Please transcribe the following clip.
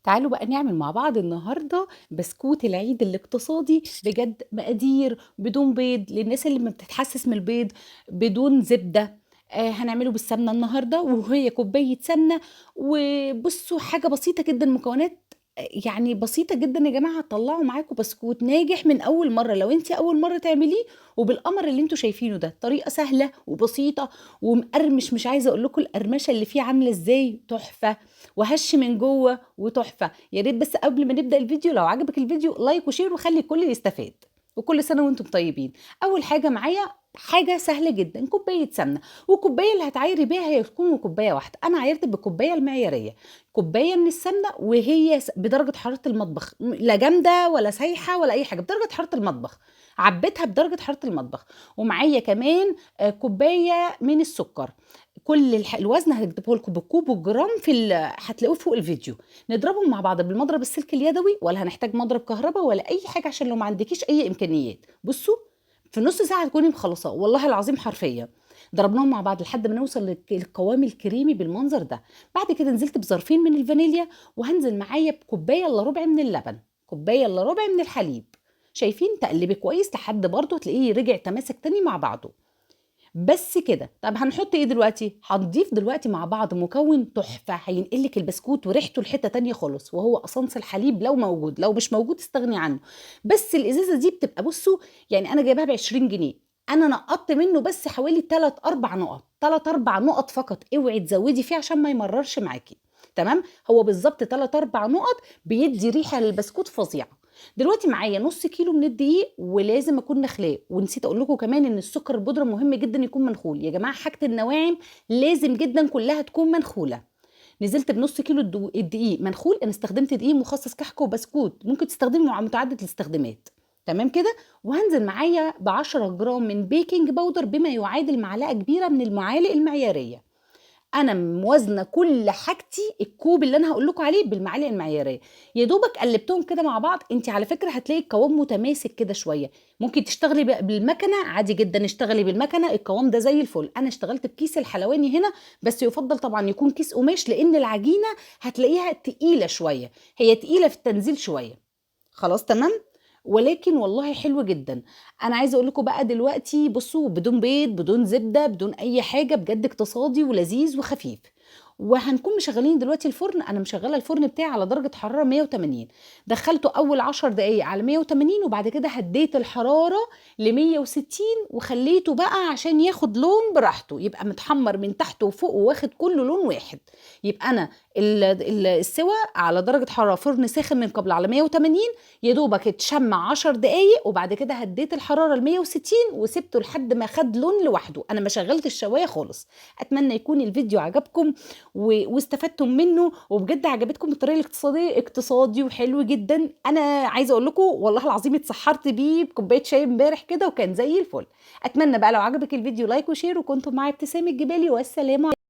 تعالوا بقى نعمل مع بعض النهارده بسكوت العيد الاقتصادي بجد مقادير بدون بيض للناس اللي ما بتتحسس من البيض، بدون زبده. هنعمله بالسمنه النهارده وهي كوبايه سمنه. وبصوا حاجه بسيطه جدا، مكونات يعني بسيطه جدا يا جماعه، هتطلعوا معاكم بسكوت ناجح من اول مره لو انت اول مره تعمليه. وبالقمر اللي انتوا شايفينه ده، طريقه سهله وبسيطه ومقرمش، مش عايزه اقول لكم القرمشه اللي فيه عامله ازاي، تحفه وهش من جوه وتحفه. يا ريت بس قبل ما نبدا الفيديو، لو عجبك الفيديو لايك وشير وخلي الكل يستفاد. وكل سنه وانتم طيبين. اول حاجه معايا حاجه سهله جدا، كوبايه سمنه. والكوبايه اللي هتعايري بيها هي تكون كوبايه واحده، انا عايرت بالكوبايه المعياريه. كوبايه من السمنه وهي بدرجه حراره المطبخ، لا جامده ولا سايحه ولا اي حاجه، بدرجه حراره المطبخ. عبيتها بدرجه حراره المطبخ. ومعايا كمان كوبايه من السكر. كل الوزن هكتبه لكم بالكوب والجرام هتلاقوه فوق الفيديو. نضربهم مع بعض بالمضرب السلك اليدوي، ولا هنحتاج مضرب كهرباء ولا اي حاجه عشان لو ما عندكيش اي امكانيات. بصوا، في نص ساعه تكوني مخلصاه والله العظيم حرفيا. ضربناهم مع بعض لحد ما نوصل للقوام الكريمي بالمنظر ده. بعد كده نزلت بظرفين من الفانيليا، وهنزل معايا بكوبايه الا ربع من اللبن، كوبايه الا ربع من الحليب. شايفين؟ تقلبي كويس لحد برضه تلاقيه رجع تماسك تاني مع بعضه. بس كده. طب هنحط ايه دلوقتي؟ هنضيف دلوقتي مع بعض مكون تحفه هينقلك البسكوت وريحته لحته تانية خالص، وهو قصنص الحليب. لو موجود، لو مش موجود استغني عنه. بس الازازه دي بتبقى، بصوا يعني انا جايباها ب 20 جنيه. انا نقطت منه بس حوالي 3 4 نقط، 3 4 نقط فقط. اوعي تزودي فيه عشان ما يمررش معاكي. تمام، هو بالظبط 3 4 نقط بيدي ريحه للبسكوت فظيعه. دلوقتي معايا نص كيلو من الدقيق، ولازم اكون نخلاه. ونسيت اقول لكم كمان ان السكر البودره مهم جدا يكون منخول يا جماعه، حاجه النواعم لازم جدا كلها تكون منخوله. نزلت بنص كيلو الدقيق منخول. انا استخدمت دقيق مخصص كحك وبسكوت، ممكن تستخدمي متعدد الاستخدامات. تمام كده. وهنزل معايا ب 10 جرام من بيكنج باودر، بما يعادل معلقه كبيره من المعالق المعياريه. انا موازنه كل حاجتي، الكوب اللي انا هقول لكم عليه بالمعالق المعياريه. يا دوبك قلبتهم كده مع بعض. انت على فكره هتلاقي القوام متماسك كده شويه. ممكن تشتغلي بالمكنه عادي جدا، اشتغلي بالمكنه القوام ده زي الفل. انا اشتغلت بكيس الحلواني هنا، بس يفضل طبعا يكون كيس قماش لان العجينه هتلاقيها تقيله شويه، هي تقيله في التنزيل شويه. خلاص تمام. ولكن والله حلو جدا. انا عايزه اقول لكم بقى دلوقتي، بصوا، بدون بيض بدون زبده بدون اي حاجه، بجد اقتصادي ولذيذ وخفيف. وهنكون مشغلين دلوقتي الفرن. انا مشغله الفرن بتاعي على درجه حراره 180. دخلته اول 10 دقايق على 180، وبعد كده هديت الحراره ل 160 وخليته بقى عشان ياخد لون براحته، يبقى متحمر من تحت وفوق واخد كله لون واحد. يبقى انا السوا على درجه حراره فرن ساخن من قبل على 180. يا دوبك اتشمع 10 دقايق، وبعد كده هديت الحراره ل 160 وسبته لحد ما خد لون لوحده. انا ما شغلت الشوايه خالص. اتمنى يكون الفيديو عجبكم واستفدتم منه، وبجد عجبتكم الطريقه الاقتصاديه، اقتصادي وحلو جدا. انا عايزه اقول لكم والله العظيم اتسحرت بيه بكوبايه شاي امبارح كده وكان زي الفل. اتمنى بقى لو عجبك الفيديو لايك وشير، وكنتم معايا ابتسام الجبالي، والسلام عليكم.